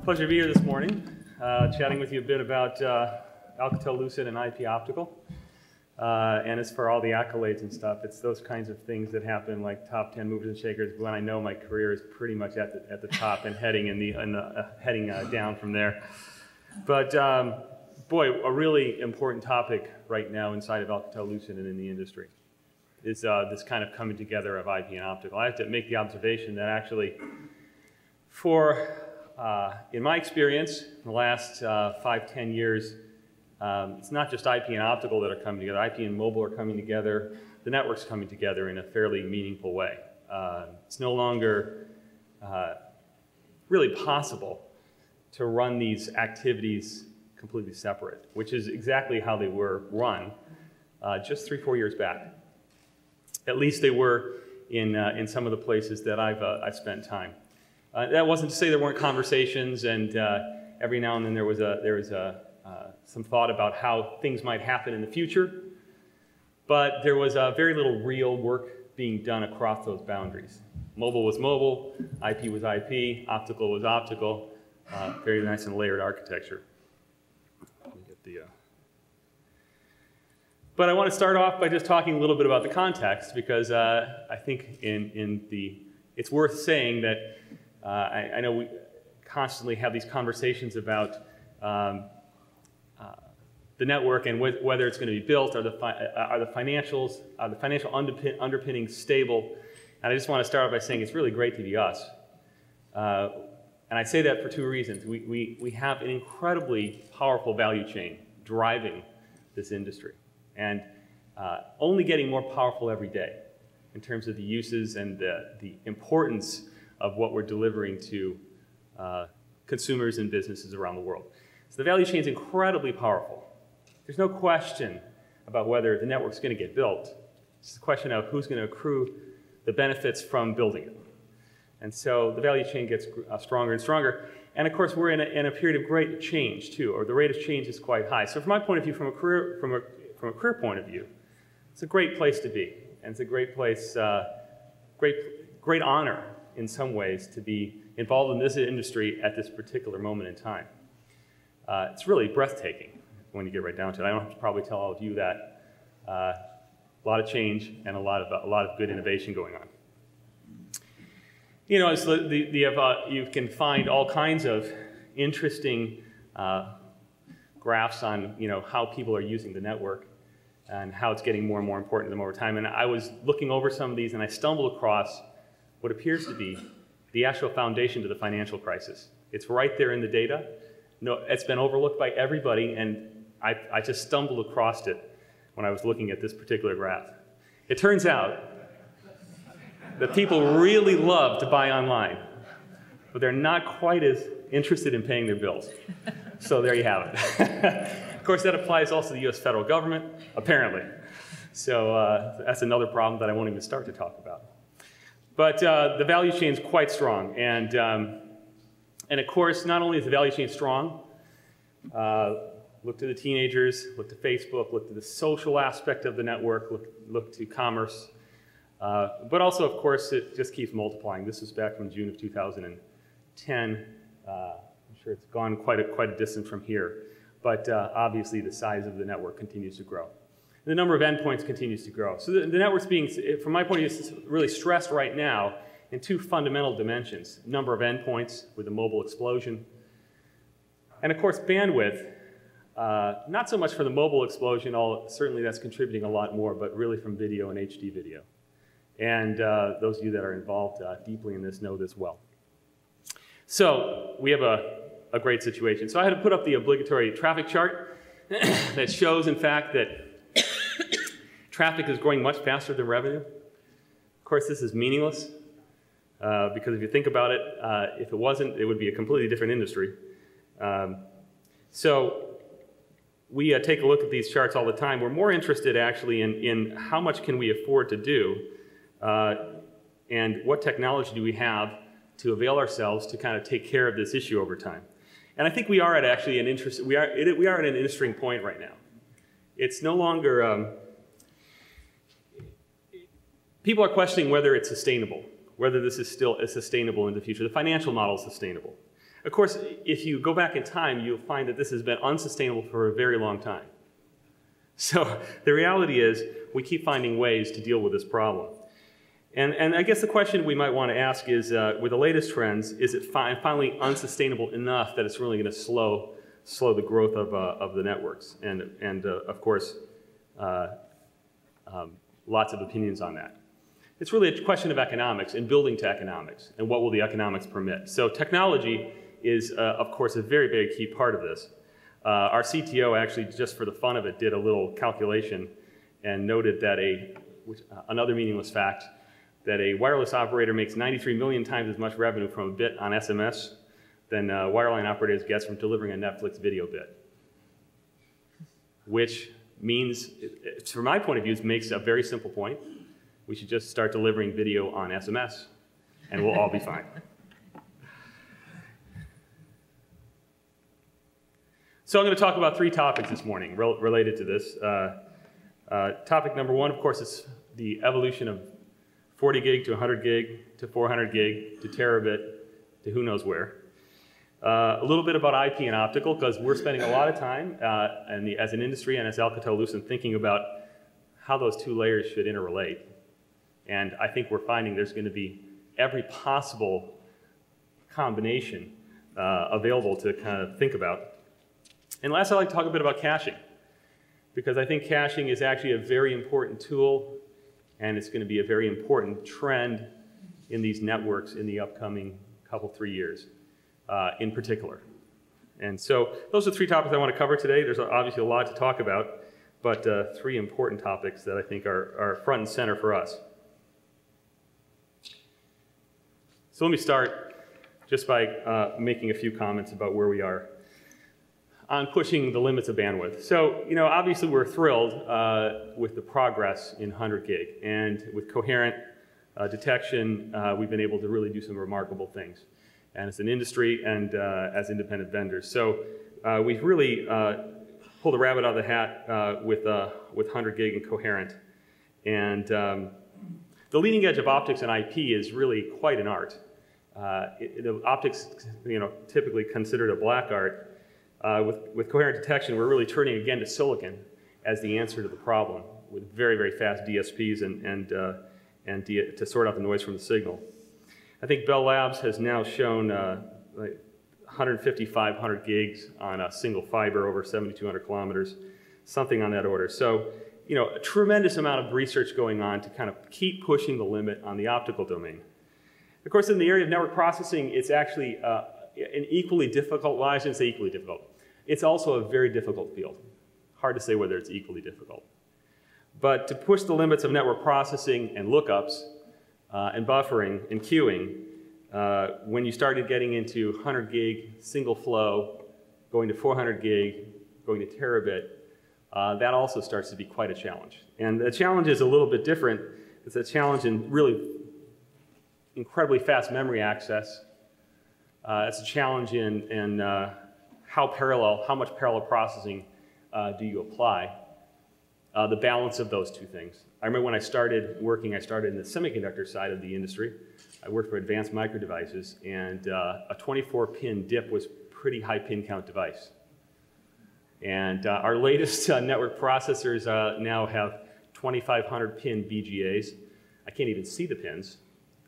Pleasure to be here this morning, chatting with you a bit about Alcatel-Lucent and IP+Optical. And as for all the accolades and stuff, it's those kinds of things that happen, like top 10 movers and shakers, when I know my career is pretty much at the top and heading heading down from there. But boy, a really important topic right now inside of Alcatel-Lucent and in the industry is this kind of coming together of IP and optical. I have to make the observation that actually, in my experience, in the last 5–10 years, it's not just IP and optical that are coming together. IP and mobile are coming together. The network's coming together in a fairly meaningful way. It's no longer really possible to run these activities completely separate, which is exactly how they were run just 3–4 years back. At least they were in some of the places that I've spent time. That wasn't to say there weren't conversations, and every now and then there was some thought about how things might happen in the future, but there was very little real work being done across those boundaries. Mobile was mobile, IP was IP, optical was optical, very nice and layered architecture. But I want to start off by just talking a little bit about the context, because I think it's worth saying that I know we constantly have these conversations about the network and whether it's going to be built, are the financial underpinnings stable? And I just want to start off by saying it's really great to be us. And I say that for two reasons. We have an incredibly powerful value chain driving this industry, and only getting more powerful every day in terms of the uses and the importance of what we're delivering to consumers and businesses around the world. So the value chain is incredibly powerful. There's no question about whether the network's going to get built. It's a question of who's going to accrue the benefits from building it. And so the value chain gets stronger and stronger. And of course, we're in a period of great change too, or the rate of change is quite high. So from my point of view, from a career point of view, it's a great place to be. And it's a great place, great honor in some ways to be involved in this industry at this particular moment in time. It's really breathtaking when you get right down to it. I don't have to probably tell all of you that. A lot of change and a lot of good innovation going on. You know, it's you can find all kinds of interesting graphs on how people are using the network and how it's getting more and more important to them over time. And I was looking over some of these and I stumbled across what appears to be the actual foundation to the financial crisis. It's right there in the data. No, it's been overlooked by everybody, and I just stumbled across it when I was looking at this particular graph. It turns out that people really love to buy online, but they're not quite as interested in paying their bills. So there you have it. Of course, that applies also to the US federal government, apparently. So that's another problem that I won't even start to talk about. But the value chain is quite strong, and of course, not only is the value chain strong, look to the teenagers, look to Facebook, look to the social aspect of the network, look to commerce, but also, of course, it just keeps multiplying. This is back from June of 2010. I'm sure it's gone quite a distance from here, but obviously the size of the network continues to grow. The number of endpoints continues to grow. So the network's being, from my point of view, is really stressed right now in two fundamental dimensions: number of endpoints with the mobile explosion, and of course bandwidth. Not so much for the mobile explosion, certainly that's contributing a lot more, but really from video and HD video. And those of you that are involved deeply in this know this well. So we have a great situation. So I had to put up the obligatory traffic chart that shows, in fact, that traffic is growing much faster than revenue. Of course, this is meaningless, because if you think about it, if it wasn't, it would be a completely different industry. So we take a look at these charts all the time. We're more interested actually in how much can we afford to do, and what technology do we have to avail ourselves to kind of take care of this issue over time. And I think we are at actually an we are at an interesting point right now. It's no longer people are questioning whether it's sustainable, whether this is still sustainable in the future. The financial model is sustainable. Of course, if you go back in time, you'll find that this has been unsustainable for a very long time. So the reality is we keep finding ways to deal with this problem. And I guess the question we might want to ask is, with the latest trends, is it finally unsustainable enough that it's really going to slow the growth of the networks? And of course, lots of opinions on that. It's really a question of economics and building to economics, and what will the economics permit. So technology is, of course, a very, very key part of this. Our CTO actually, just for the fun of it, did a little calculation and noted that another meaningless fact, that a wireless operator makes 93 million times as much revenue from a bit on SMS than wireline operators gets from delivering a Netflix video bit. Which means, from my point of view, it makes a very simple point. We should just start delivering video on SMS, and we'll all be fine. So I'm going to talk about 3 topics this morning related to this. Topic number 1, of course, is the evolution of 40 gig to 100 gig to 400 gig to terabit to who knows where. A little bit about IP and optical, because we're spending a lot of time as an industry and as Alcatel-Lucent thinking about how those 2 layers should interrelate. And I think we're finding there's going to be every possible combination available to kind of think about. And last, I'd like to talk a bit about caching, because I think caching is actually a very important tool, and it's going to be a very important trend in these networks in the upcoming couple, 3 years in particular. And so those are 3 topics I want to cover today. There's obviously a lot to talk about, but 3 important topics that I think are front and center for us. So let me start just by making a few comments about where we are on pushing the limits of bandwidth. So, obviously we're thrilled with the progress in 100 gig. And with coherent detection, we've been able to really do some remarkable things. And as an industry and as independent vendors. So we've really pulled a rabbit out of the hat with 100 gig and coherent. And the leading edge of optics and IP is really quite an art. The optics, typically considered a black art. With coherent detection, we're really turning again to silicon as the answer to the problem, with very, very fast DSPs and to sort out the noise from the signal. I think Bell Labs has now shown like 150-500 gigs on a single fiber over 7,200 kilometers, something on that order. So, a tremendous amount of research going on to kind of keep pushing the limit on the optical domain. Of course, in the area of network processing, it's actually an equally difficult, well, I shouldn't say equally difficult. It's also a very difficult field. Hard to say whether it's equally difficult. But to push the limits of network processing and lookups and buffering and queuing, when you started getting into 100 gig single flow, going to 400 gig, going to terabit, that also starts to be quite a challenge. And the challenge is a little bit different. It's a challenge in really incredibly fast memory access. It's a challenge in how much parallel processing do you apply? The balance of those 2 things. I remember when I started working, I started in the semiconductor side of the industry. I worked for Advanced Micro Devices, and a 24-pin DIP was a pretty high pin count device. And our latest network processors now have 2,500 pin BGAs. I can't even see the pins.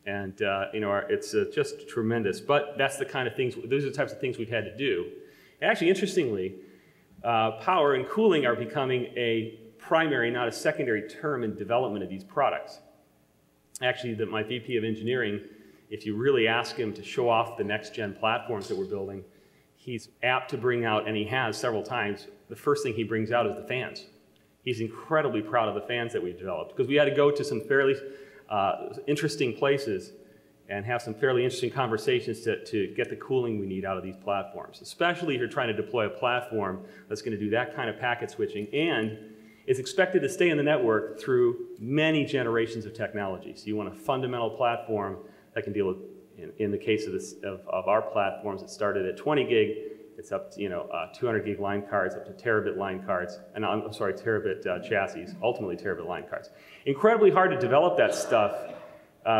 And it's just tremendous. But that's the kind of things, those are the types of things we've had to do. And actually, interestingly, power and cooling are becoming a primary, not a secondary term in development of these products. Actually, my VP of engineering, if you really ask him to show off the next gen platforms that we're building, he's apt to bring out, and he has several times, the first thing he brings out is the fans. He's incredibly proud of the fans that we've developed, because we had to go to some fairly interesting places and have some fairly interesting conversations to get the cooling we need out of these platforms, especially if you're trying to deploy a platform that's going to do that kind of packet switching and is expected to stay in the network through many generations of technology. So you want a fundamental platform that can deal with, in the case of our platforms, it started at 20 gig, it's up to 200 gig line cards, up to terabit line cards, and I'm sorry, terabit chassis, ultimately terabit line cards. Incredibly hard to develop that stuff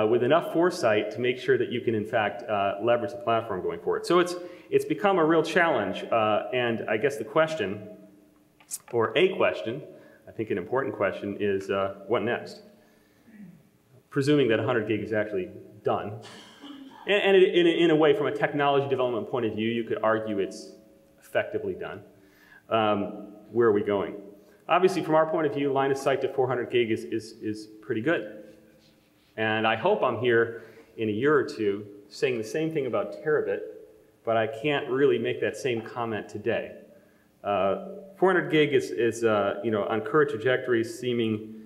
with enough foresight to make sure that you can, in fact, leverage the platform going forward. So it's become a real challenge, and I guess the question, or a question, I think an important question, is what next? Presuming that 100 gig is actually done. And in a way, from a technology development point of view, you could argue it's effectively done. Where are we going? Obviously, from our point of view, line of sight to 400 gig is pretty good. And I hope I'm here in a year or two saying the same thing about terabit, but I can't really make that same comment today. 400 gig is you know, on current trajectories seeming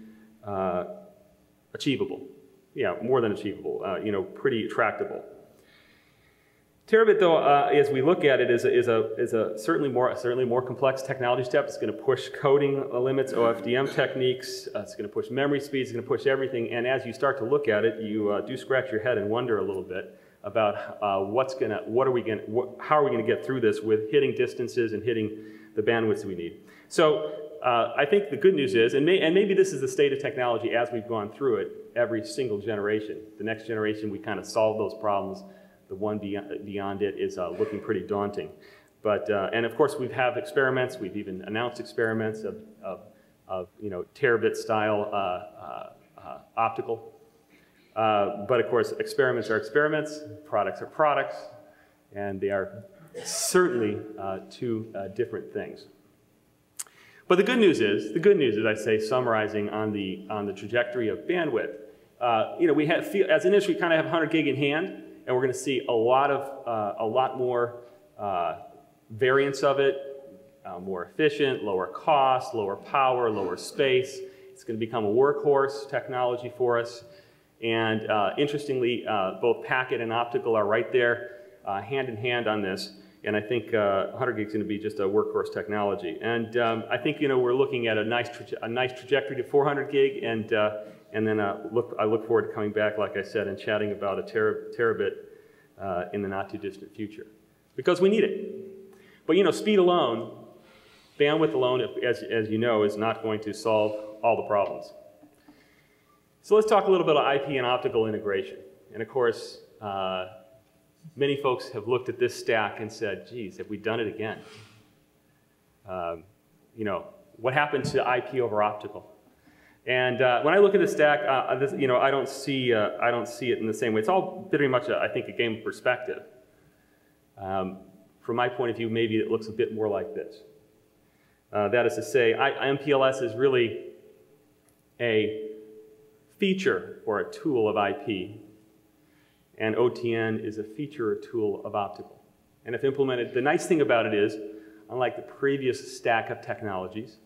achievable. Yeah, more than achievable, you know, pretty tractable. Terabit, though, as we look at it, is a certainly more complex technology step. It's going to push coding limits, OFDM techniques. It's going to push memory speeds. It's going to push everything. And as you start to look at it, you do scratch your head and wonder a little bit about how are we going to get through this with hitting distances and hitting the bandwidths we need. So I think the good news is, and maybe this is the state of technology as we've gone through it every single generation. The next generation, we kind of solve those problems. The one beyond it is looking pretty daunting. But, and of course, we have experiments. We've even announced experiments of you know, terabit style optical. But of course, experiments are experiments, products are products, and they are certainly two different things. But the good news is, I'd say, summarizing on the trajectory of bandwidth, you know, we have, as an industry, kind of have 100 gig in hand. And we're going to see a lot more variants of it, more efficient, lower cost, lower power, lower space. It's going to become a workhorse technology for us. And interestingly, both packet and optical are right there, hand in hand on this. And I think 100 gig is going to be just a workhorse technology. And I think, you know, we're looking at a nice trajectory to 400 gig, and then I look forward to coming back, like I said, and chatting about a terabit in the not too distant future, because we need it. But you know, speed alone, bandwidth alone, as you know, is not going to solve all the problems. So let's talk a little bit about IP and optical integration. And of course, many folks have looked at this stack and said, geez, have we done it again? You know, what happened to IP over optical? And when I look at the stack, you know, I don't see it in the same way. It's all very much, I think, a game of perspective. From my point of view, maybe it looks a bit more like this. That is to say, MPLS is really a feature or a tool of IP, and OTN is a feature or tool of optical. And if implemented, the nice thing about it is, unlike the previous stack of technologies,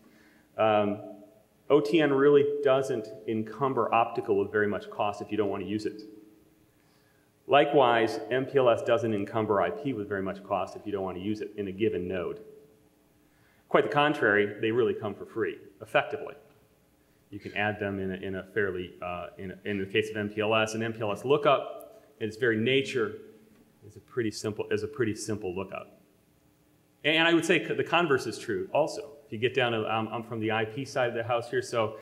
OTN really doesn't encumber optical with very much cost if you don't want to use it. Likewise, MPLS doesn't encumber IP with very much cost if you don't want to use it in a given node. Quite the contrary, they really come for free, effectively. You can add them in a fairly, in the case of MPLS, an MPLS lookup, in its very nature, is a pretty simple lookup. And I would say the converse is true also. If you get down to, I'm from the IP side of the house here, so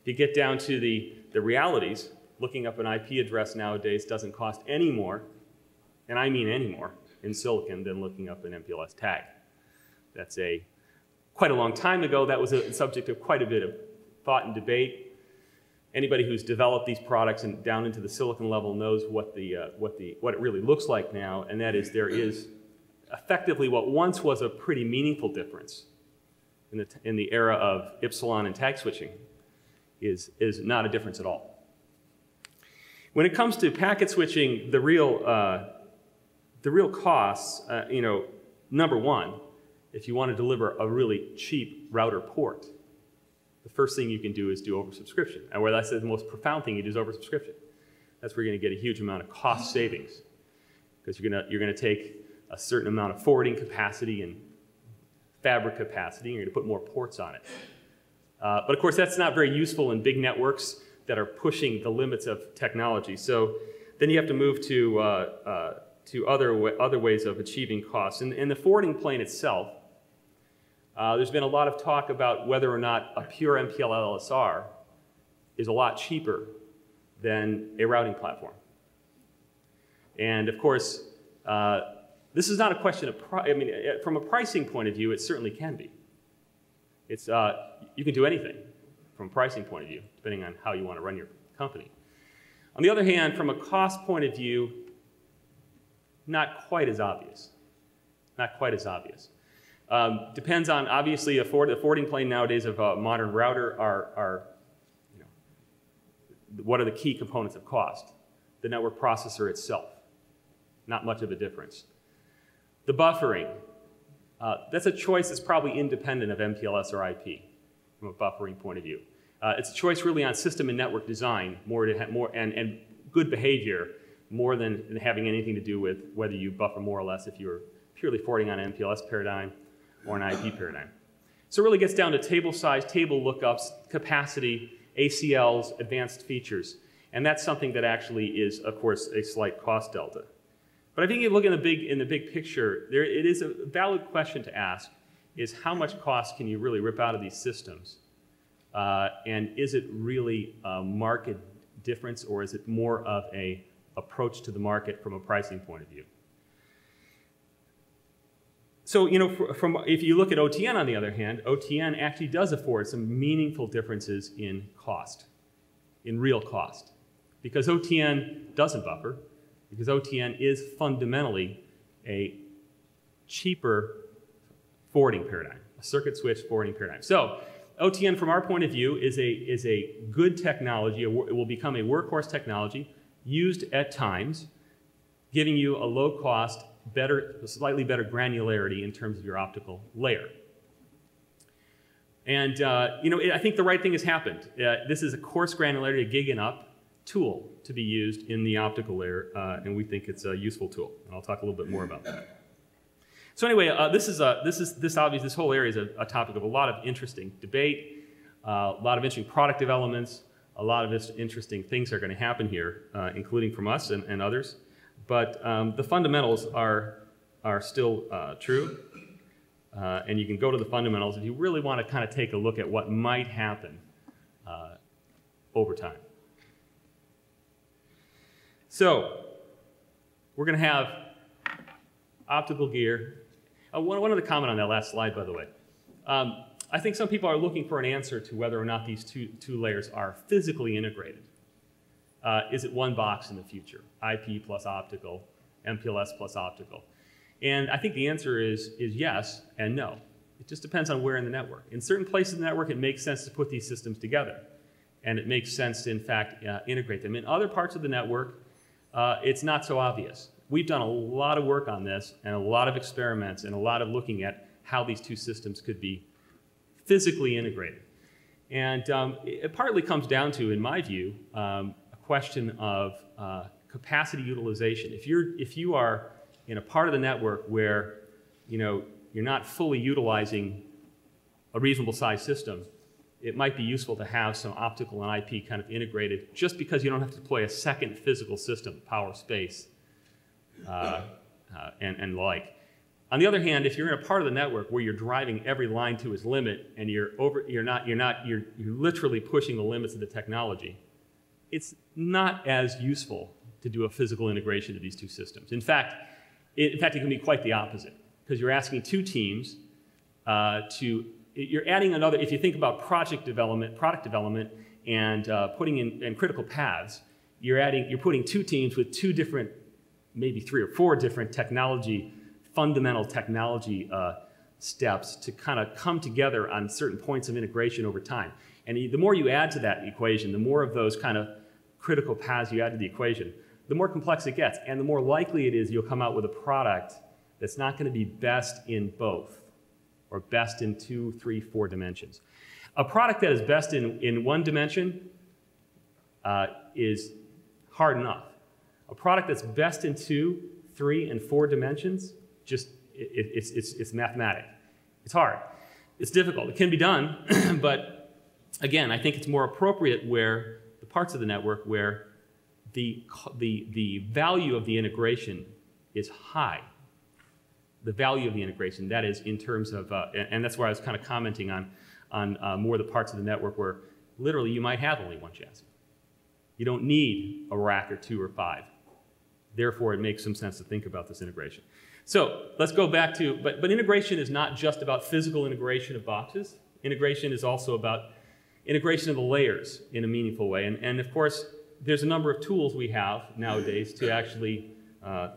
if you get down to the realities, looking up an IP address nowadays doesn't cost any more, and I mean any more, in silicon than looking up an MPLS tag. That's quite a long time ago. That was a subject of quite a bit of thought and debate. Anybody who's developed these products and down into the silicon level knows what it really looks like now, and that is there is effectively what once was a pretty meaningful difference in the era of epsilon and tag switching is not a difference at all. When it comes to packet switching, the real costs, you know, number one, if you want to deliver a really cheap router port, the first thing you can do is do oversubscription. And where that's the most profound thing you do is oversubscription. That's where you're going to get a huge amount of cost savings, because you're going to take a certain amount of forwarding capacity and fabric capacity, and you're going to put more ports on it. But of course, that's not very useful in big networks that are pushing the limits of technology. So then you have to move to other ways of achieving costs. In the forwarding plane itself, there's been a lot of talk about whether or not a pure MPLS is a lot cheaper than a routing platform. And of course, this is not a question of from a pricing point of view, it certainly can be. It's, you can do anything from a pricing point of view, depending on how you want to run your company. On the other hand, from a cost point of view, not quite as obvious. Not quite as obvious. Depends on, obviously, the forwarding plane nowadays of a modern router are you know, what are the key components of cost? The network processor itself. Not much of a difference. The buffering, that's a choice that's probably independent of MPLS or IP from a buffering point of view. It's a choice really on system and network design, and good behavior, more than having anything to do with whether you buffer more or less if you're purely forwarding on an MPLS paradigm or an IP paradigm. So it really gets down to table size, table lookups, capacity, ACLs, advanced features. And that's something that actually is, of course, a slight cost delta. But I think if you look in the big picture, it is a valid question to ask, is how much cost can you really rip out of these systems? And is it really a market difference, or is it more of an approach to the market from a pricing point of view? So, you know, if you look at OTN, on the other hand, OTN actually does afford some meaningful differences in cost, in real cost. Because OTN doesn't buffer, because OTN is fundamentally a cheaper forwarding paradigm, a circuit switch forwarding paradigm. So OTN, from our point of view, is a good technology. It will become a workhorse technology used at times, giving you a low cost, slightly better granularity in terms of your optical layer. And you know, I think the right thing has happened. This is a coarse granularity, a gig and up tool to be used in the optical layer, and we think it's a useful tool. And I'll talk a little bit more about that. So anyway, this whole area is a topic of a lot of interesting debate, a lot of interesting product developments, a lot of interesting things are going to happen here, including from us and others. But the fundamentals are still true, and you can go to the fundamentals if you really want to kind of take a look at what might happen over time. So we're going to have optical gear. One other comment on that last slide, by the way. I think some people are looking for an answer to whether or not these two layers are physically integrated. Is it one box in the future? IP plus optical, MPLS plus optical. And I think the answer is yes and no. It just depends on where in the network. In certain places in the network, it makes sense to put these systems together. And it makes sense to, in fact, integrate them. In other parts of the network, it's not so obvious. We've done a lot of work on this and a lot of experiments and a lot of looking at how these two systems could be physically integrated. And it partly comes down to, in my view, a question of capacity utilization. If you are in a part of the network where you're not fully utilizing a reasonable size system, it might be useful to have some optical and IP kind of integrated, just because you don't have to deploy a second physical system, power, space, and like. On the other hand, if you're in a part of the network where you're driving every line to its limit and you're literally pushing the limits of the technology, it's not as useful to do a physical integration of these two systems. In fact, it can be quite the opposite, because you're asking two teams you're adding another. If you think about product development, and putting in critical paths, you're putting two teams with two different, maybe 3 or 4 different fundamental technology steps to kind of come together on certain points of integration over time. And the more you add to that equation, the more of those kind of critical paths you add to the equation, the more complex it gets, and the more likely it is you'll come out with a product that's not going to be best in both, or best in 2, 3, 4 dimensions. A product that is best in one dimension is hard enough. A product that's best in 2, 3, and 4 dimensions, it's mathematic. It's hard. It's difficult. It can be done, but again, I think it's more appropriate where the parts of the network where the value of the integration is high. The value of the integration, that is, in terms of, and that's where I was kind of commenting on more of the parts of the network where literally you might have only one chassis. You don't need a rack or 2 or 5. Therefore, it makes some sense to think about this integration. So let's go back to, but integration is not just about physical integration of boxes. Integration is also about integration of the layers in a meaningful way. And of course, there's a number of tools we have nowadays to actually that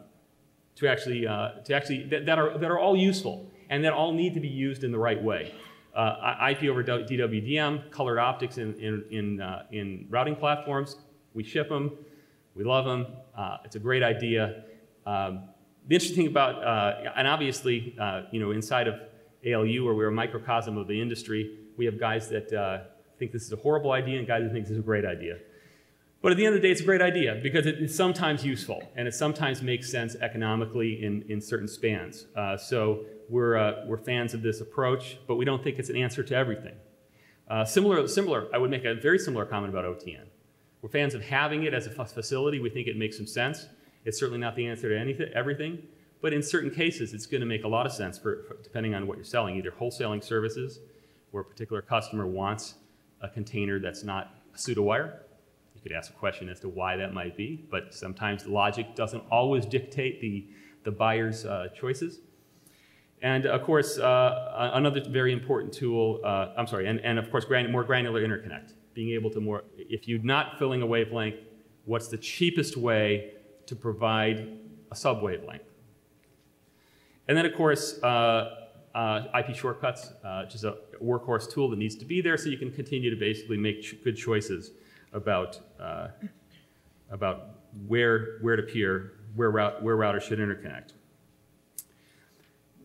are all useful and that all need to be used in the right way. IP over DWDM, colored optics in routing platforms. We ship them. We love them. It's a great idea. The interesting thing about, and obviously, inside of ALU, where we're a microcosm of the industry, we have guys that think this is a horrible idea and guys that think this is a great idea. But at the end of the day, it's a great idea because it's sometimes useful and it sometimes makes sense economically in certain spans. So we're fans of this approach, but we don't think it's an answer to everything. Similar, I would make a very similar comment about OTN. We're fans of having it as a facility. We think it makes some sense. It's certainly not the answer to everything, but in certain cases, it's going to make a lot of sense depending on what you're selling, either wholesaling services, where a particular customer wants a container that's not a pseudo-wire. You could ask a question as to why that might be, but sometimes the logic doesn't always dictate the buyer's choices. And of course, another very important tool, and of course, more granular interconnect. Being able to if you're not filling a wavelength, what's the cheapest way to provide a sub-wavelength? And then of course, IP shortcuts, which is a workhorse tool that needs to be there so you can continue to basically make good choices about where to peer, where routers should interconnect.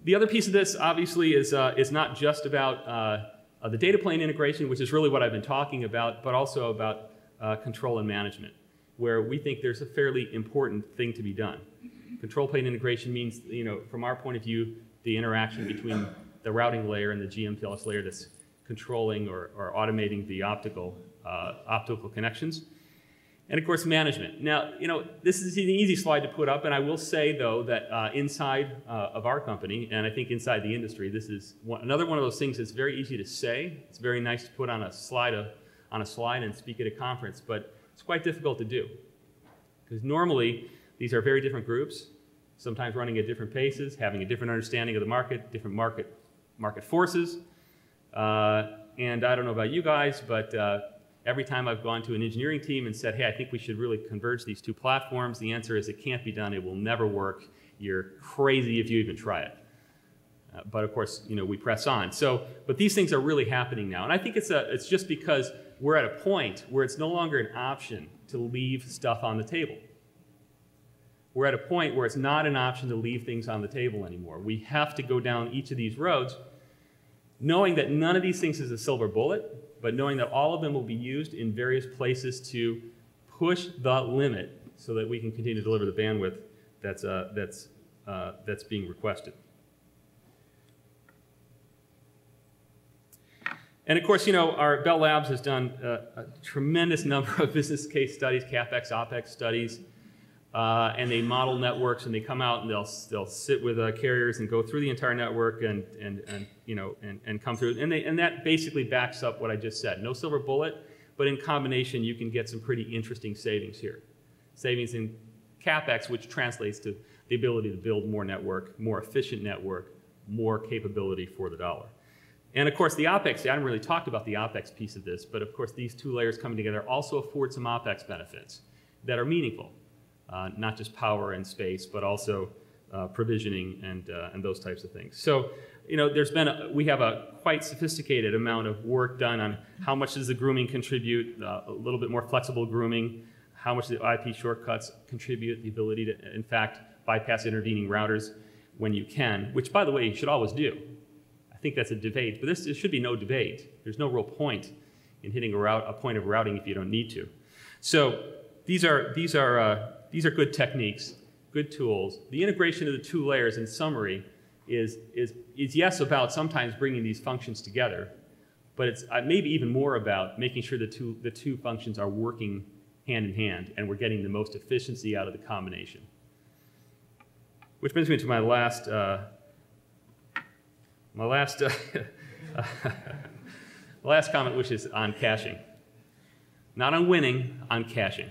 The other piece of this, obviously, is not just about the data plane integration, which is really what I've been talking about, but also about control and management, where we think there's a fairly important thing to be done. Control plane integration means, from our point of view, the interaction between the routing layer and the GMPLS layer that's controlling or automating the optical connections. And of course, management. Now, this is an easy slide to put up, and I will say, though, that inside of our company, and I think inside the industry, this is another one of those things that's very easy to say. It's very nice to put on a slide and speak at a conference, but it's quite difficult to do. Because normally, these are very different groups, sometimes running at different paces, having a different understanding of the market, different market forces. And I don't know about you guys, but every time I've gone to an engineering team and said, hey, I think we should really converge these two platforms, the answer is it can't be done, it will never work, you're crazy if you even try it. But of course, we press on. But these things are really happening now. And I think it's just because we're at a point where it's no longer an option to leave stuff on the table. We're at a point where it's not an option to leave things on the table anymore. We have to go down each of these roads knowing that none of these things is a silver bullet, but knowing that all of them will be used in various places to push the limit so that we can continue to deliver the bandwidth that's being requested. And of course, our Bell Labs has done a tremendous number of business case studies, CapEx, OpEx studies, and they model networks, and they come out and they'll sit with carriers and go through the entire network and come through, and that basically backs up what I just said. No silver bullet, but in combination, you can get some pretty interesting savings here. Savings in CapEx, which translates to the ability to build more network, more efficient network, more capability for the dollar. And of course, the OpEx, I haven't really talked about the OpEx piece of this, but of course, these two layers coming together also afford some OpEx benefits that are meaningful. Not just power and space, but also provisioning and those types of things. So, we have a quite sophisticated amount of work done on how much does the grooming contribute, a little bit more flexible grooming, how much the IP shortcuts contribute, the ability to, in fact, bypass intervening routers when you can, which, by the way, you should always do. I think that's a debate, but there should be no debate. There's no real point in hitting a point of routing if you don't need to. So these are good techniques, good tools. The integration of the two layers, in summary, is yes about sometimes bringing these functions together, but it's maybe even more about making sure the two functions are working hand in hand and we're getting the most efficiency out of the combination. Which brings me to my last comment, which is on caching. not on winning, on caching.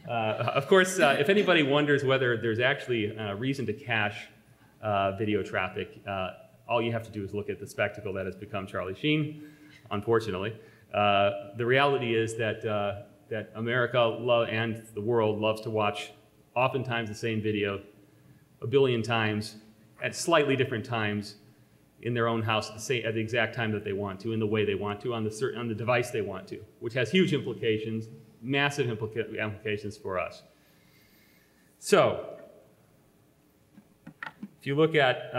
Of course, if anybody wonders whether there's actually a reason to cache video traffic, all you have to do is look at the spectacle that has become Charlie Sheen, unfortunately. The reality is that, that America and the world loves to watch oftentimes the same video a billion times at slightly different times in their own house at the exact time that they want to, in the way they want to, on the device they want to, which has huge implications, massive implications for us. So, if you look at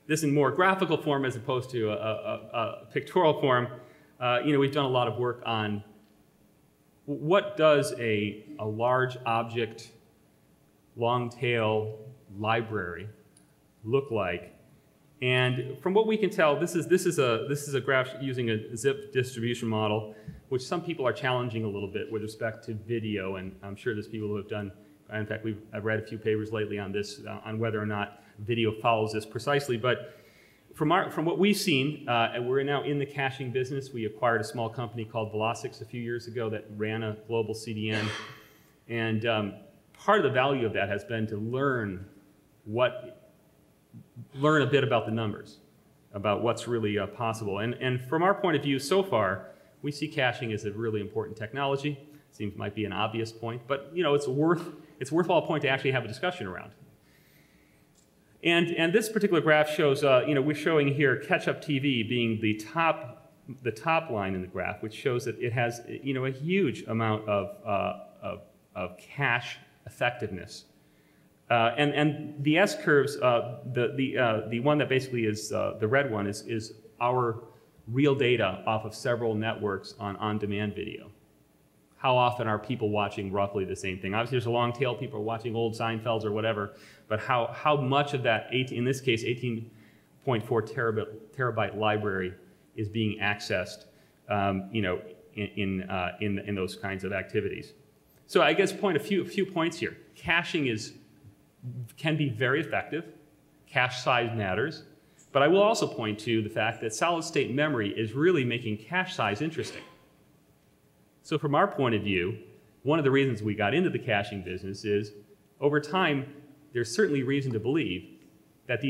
this in more graphical form as opposed to a pictorial form, we've done a lot of work on what does a large object, long tail library look like. And from what we can tell, this is a graph using a zip distribution model, which some people are challenging a little bit with respect to video, and I'm sure there's people who have done. In fact, I've read a few papers lately on this, on whether or not video follows this precisely. But from what we've seen, and we're now in the caching business. We acquired a small company called Velocix a few years ago that ran a global CDN, and part of the value of that has been to learn a bit about the numbers, about what's really possible. And from our point of view so far, we see caching as a really important technology. Seems might be an obvious point, but it's a worthwhile point to actually have a discussion around. And this particular graph shows, we're showing here catch-up TV being the top line in the graph, which shows that it has a huge amount of cache effectiveness. And the S curves, the one that basically is the red one is our real data off of several networks on-demand video. How often are people watching roughly the same thing? Obviously, there's a long tail. People are watching old Seinfelds or whatever. But how much of that, in this case, 18.4 terabyte library is being accessed, in those kinds of activities? So I guess a few points here. Caching can be very effective. Cache size matters. But I will also point to the fact that solid-state memory is really making cache size interesting. So from our point of view, one of the reasons we got into the caching business is, over time, there's certainly reason to believe that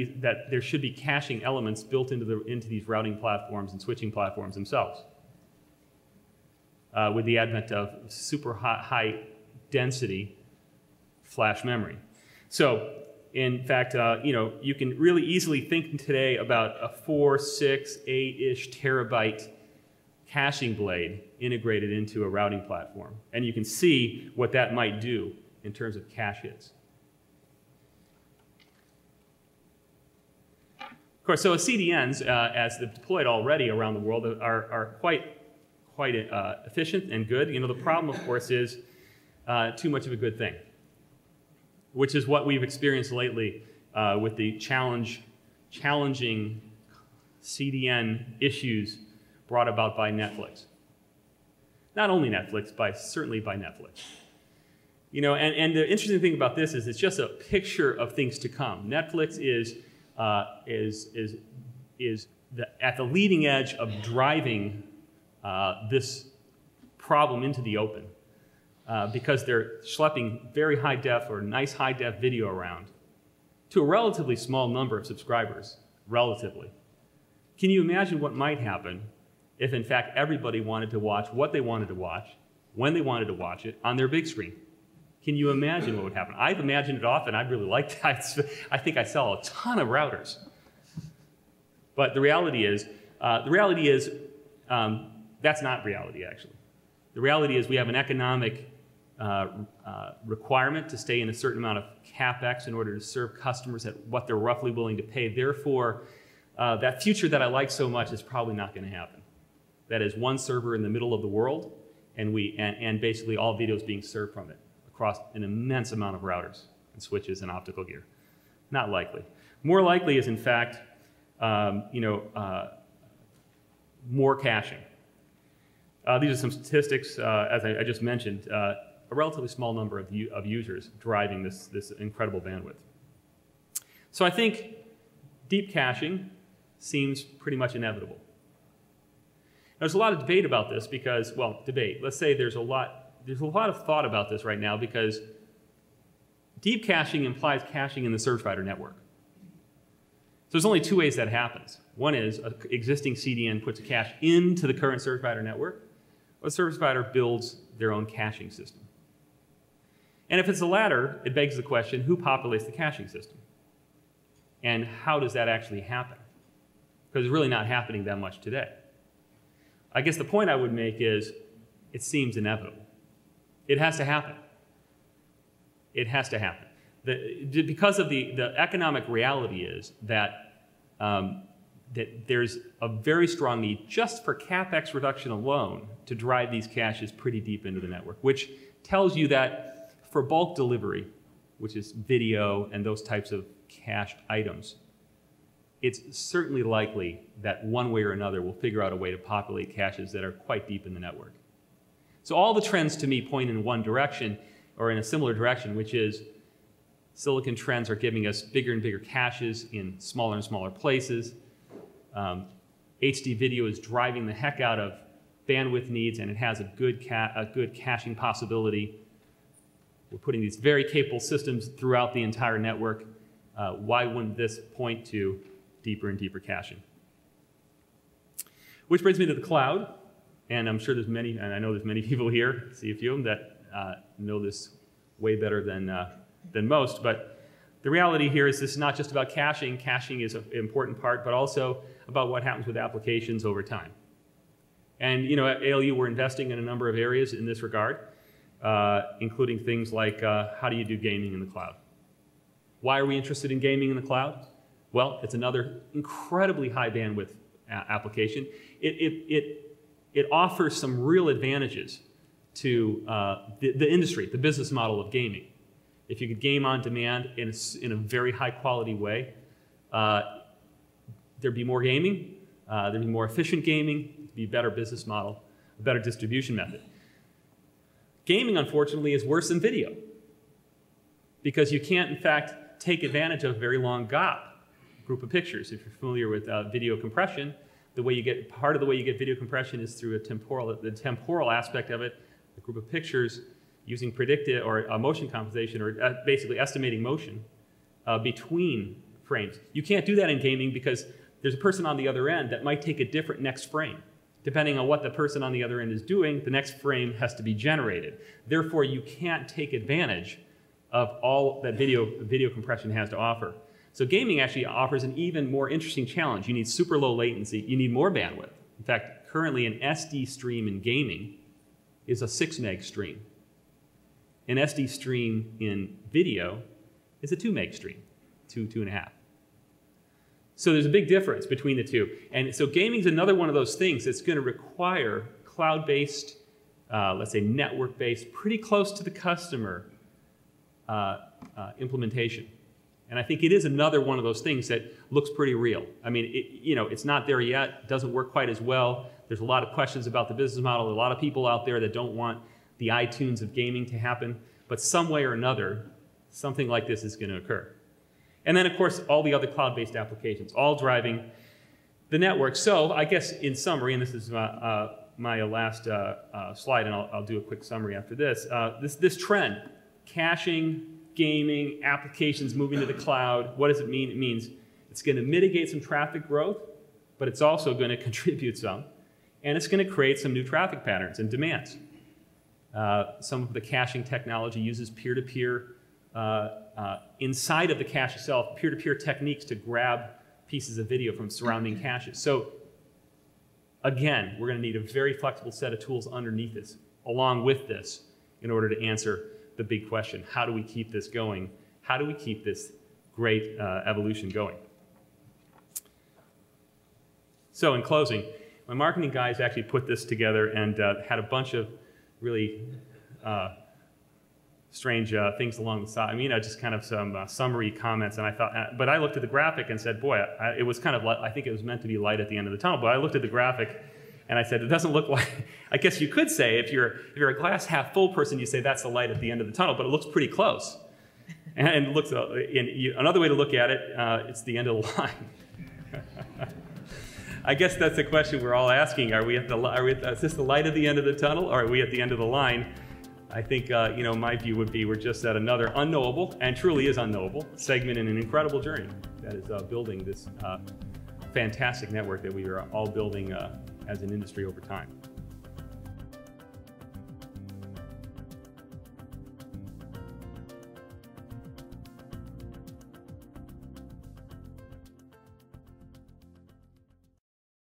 there should be caching elements built into these routing platforms and switching platforms themselves. With the advent of super high density flash memory. So, in fact, you can really easily think today about a 4, 6, 8-ish terabyte caching blade integrated into a routing platform. And you can see what that might do in terms of cache hits. Of course, so CDNs, as they've deployed already around the world, are quite efficient and good. The problem, of course, is too much of a good thing, which is what we've experienced lately with the challenging CDN issues brought about by Netflix. Not only Netflix, certainly by Netflix. And the interesting thing about this is it's just a picture of things to come. Netflix is at the leading edge of driving this problem into the open because they're schlepping very high def or nice high def video around to a relatively small number of subscribers, relatively. Can you imagine what might happen if, in fact, everybody wanted to watch what they wanted to watch, when they wanted to watch it, on their big screen? Can you imagine what would happen? I've imagined it often. I'd really like that. I think I sell a ton of routers. But the reality is that's not reality, actually. The reality is we have an economic requirement to stay in a certain amount of CapEx in order to serve customers at what they're roughly willing to pay. Therefore, that future that I like so much is probably not going to happen. That is one server in the middle of the world, and basically all video is being served from it across an immense amount of routers and switches and optical gear. Not likely. More likely is, in fact, more caching. These are some statistics, as I just mentioned, a relatively small number of users driving this incredible bandwidth. So I think deep caching seems pretty much inevitable. There's a lot of debate about this because, well, debate. Let's say there's a lot of thought about this right now because deep caching implies caching in the service provider network. So there's only two ways that happens. One is an existing CDN puts a cache into the current service provider network, or the service provider builds their own caching system. And if it's the latter, it begs the question, who populates the caching system? And how does that actually happen? Because it's really not happening that much today. I guess the point I would make is it seems inevitable. It has to happen. It has to happen. Because of the economic reality is that, that there's a very strong need just for CapEx reduction alone to drive these caches pretty deep into the network, which tells you that for bulk delivery, which is video and those types of cached items, it's certainly likely that one way or another we'll figure out a way to populate caches that are quite deep in the network. So all the trends to me point in one direction or in a similar direction, which is silicon trends are giving us bigger and bigger caches in smaller and smaller places. HD video is driving the heck out of bandwidth needs, and it has a good caching possibility. We're putting these very capable systems throughout the entire network. Why wouldn't this point to deeper and deeper caching? Which brings me to the cloud, and I'm sure there's many, and I know there's many people here, I see a few of them that know this way better than most, but the reality here is this is not just about caching. Caching is an important part, but also about what happens with applications over time. And you know, at ALU, we're investing in a number of areas in this regard, including things like how do you do gaming in the cloud? Why are we interested in gaming in the cloud? Well, it's another incredibly high bandwidth application. It offers some real advantages to the industry, the business model of gaming. If you could game on demand in a very high quality way, there'd be more gaming, there'd be more efficient gaming, it'd be a better business model, a better distribution method. Gaming, unfortunately, is worse than video because you can't, in fact, take advantage of a very long GOP, group of pictures. If you're familiar with video compression, part of the way you get video compression is through the temporal aspect of it, a group of pictures using predictive or motion compensation, or basically estimating motion between frames. You can't do that in gaming because there's a person on the other end that might take a different next frame. Depending on what the person on the other end is doing, the next frame has to be generated. Therefore, you can't take advantage of all that video compression has to offer. So gaming actually offers an even more interesting challenge. You need super low latency. You need more bandwidth. In fact, currently an SD stream in gaming is a 6 meg stream. An SD stream in video is a 2 meg stream, 2.5. So there's a big difference between the two. And so gaming is another one of those things that's going to require cloud-based, let's say network-based, pretty close to the customer implementation. And I think it is another one of those things that looks pretty real. I mean, it's not there yet, doesn't work quite as well. There's a lot of questions about the business model, a lot of people out there that don't want the iTunes of gaming to happen, but some way or another, something like this is going to occur. And then, of course, all the other cloud-based applications, all driving the network. So I guess in summary, and this is my last slide, and I'll do a quick summary after this, this trend, caching, gaming, applications moving to the cloud, what does it mean? It means it's going to mitigate some traffic growth, but it's also going to contribute some, and it's going to create some new traffic patterns and demands. Some of the caching technology uses peer-to-peer, inside of the cache itself, peer-to-peer techniques to grab pieces of video from surrounding caches. So again, we're going to need a very flexible set of tools underneath this, along with this, in order to answer the big question, how do we keep this going? How do we keep this great evolution going? So in closing, my marketing guys actually put this together and had a bunch of really strange things along the side. I mean, just kind of some summary comments, and I thought, but I looked at the graphic and said, boy, it was kind of, I think it was meant to be light at the end of the tunnel, but I looked at the graphic and I said, it doesn't look like, I guess you could say, if you're a glass half full person, you say that's the light at the end of the tunnel, but it looks pretty close. And it looks, another way to look at it, it's the end of the line. I guess that's the question we're all asking. Is this the light at the end of the tunnel, or are we at the end of the line? I think, my view would be we're just at another unknowable, and truly is unknowable, segment in an incredible journey that is building this fantastic network that we are all building as an industry over time.